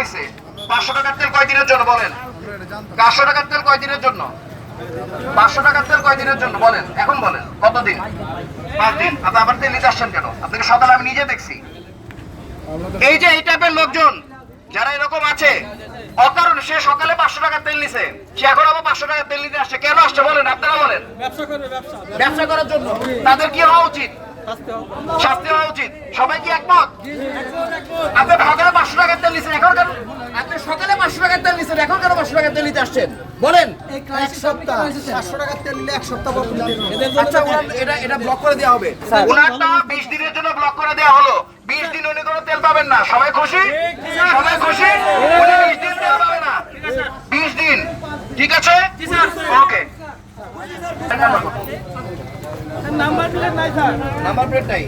হয়েছে। 500 টাকার তেল কয়দিনের জন্য বলেন? 500 টাকার তেল কয়দিনের জন্য? 500 টাকার তেল কয়দিনের জন্য বলেন? এখন বলেন কতদিন? 5 দিন। আপনি আবার তেল নিতে আসছেন কেন? আপনাকে সকালে আমি নিজে দেখছি। এই যে এই টাইপের লোকজন যারা এরকম আছে, অকারণে সে সকালে 500 টাকার তেল নিছে, সে এখন আবার 500 টাকার তেল নিতে আসছে। কেন আসছে বলেন? আপনারা বলেন। ব্যবসা করার জন্য। তাদের কি হওয়া উচিত? শাস্তি হওয়া উচিত। সবাই কি একমত? আপনি সকালে 500 টাকার তেল নিছেন, এখন কেন? আপনি সকালে 500 টাকার তেল নিছেন, এখন কেন 500 টাকার তেল নিতে আসছেন বলেন? এক সপ্তাহ 500 টাকার তেল নিলে এক সপ্তাহ পর আচ্ছা, এটা ব্লক করে দেওয়া হবে। ওনারটা 20 দিনের জন্য ব্লক করে দেওয়া হলো। 20 দিন উনি কোনো তেল পাবেন না। সবাই খুশি? সবাই খুশি? উনি 20 দিন তেল পাবে না। 20 দিন, ঠিক আছে? ওকে। নাম্বার প্লেট নাই স্যার। নাম্বার প্লেট নাই।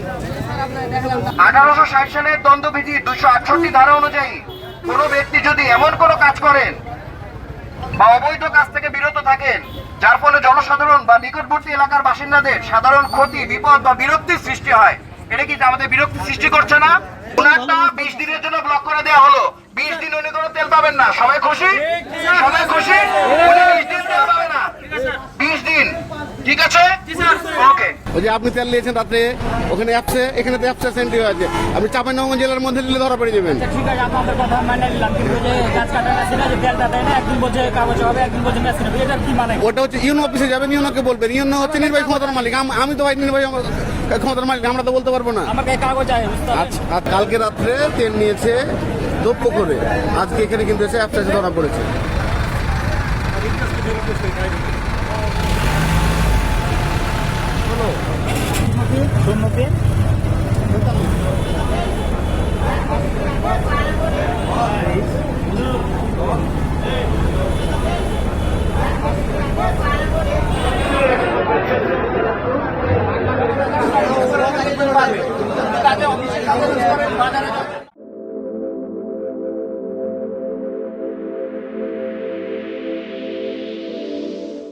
1860 সালের দণ্ডবিধি 268 ধারা অনুযায়ী কোন ব্যক্তি যদি এমন কোন কাজ করেন বা অবৈধ কাজ থেকে বিরত থাকেন যার ফলে জনসাধারণ বা নিকটবর্তী এলাকার বাসিন্দাদের সাধারণ ক্ষতি, বিপদ বা বিরক্তির সৃষ্টি হয়, এটা কি আমাদের বিরক্তি সৃষ্টি করছে না? ওনারটা 20 দিনের জন্য ব্লক করে দেওয়া হলো। 20 দিন উনি কোনো তেল পাবেন না। সবাই খুশি? সবাই খুশি? উনি 20 দিন তেল পাবে না। 20 দিন, ঠিক আছে? ওকে। ওই যে আপনি তেল নিয়েছেন রাত্রে, ওখানে অ্যাপসে, এখানে তো অ্যাপসে সেন্ট্রি হয়েছে। আপনি চাঁপাইনবাবগঞ্জ জেলার মধ্যে দিলে ধরা পড়ে যাবেন। ঠিক আছে, আপনাদের কথা মাইনে নিলাম, কিন্তু যে গাছ কাটা মেশিন আছে, তেলটা দেয় না, একদিন বলছে কাগজ হবে, একদিন বলছে মেশিন হবে, এটার কি মানে? ওটা হচ্ছে ইউনো অফিসে যাবেন, ইউনোকে বলবেন। ইউনো হচ্ছে নির্বাহী ক্ষমতার মালিক। আমি তো ভাই নির্বাহী ক্ষমতার মালিক, আমরা তো বলতে পারবো না। আমাকে কাগজ চাই। আচ্ছা, কালকে রাত্রে তেল নিয়েছে দ্রব্য করে, আজকে এখানে কিন্তু এসে অ্যাপসে ধরা পড়েছে। বাজারে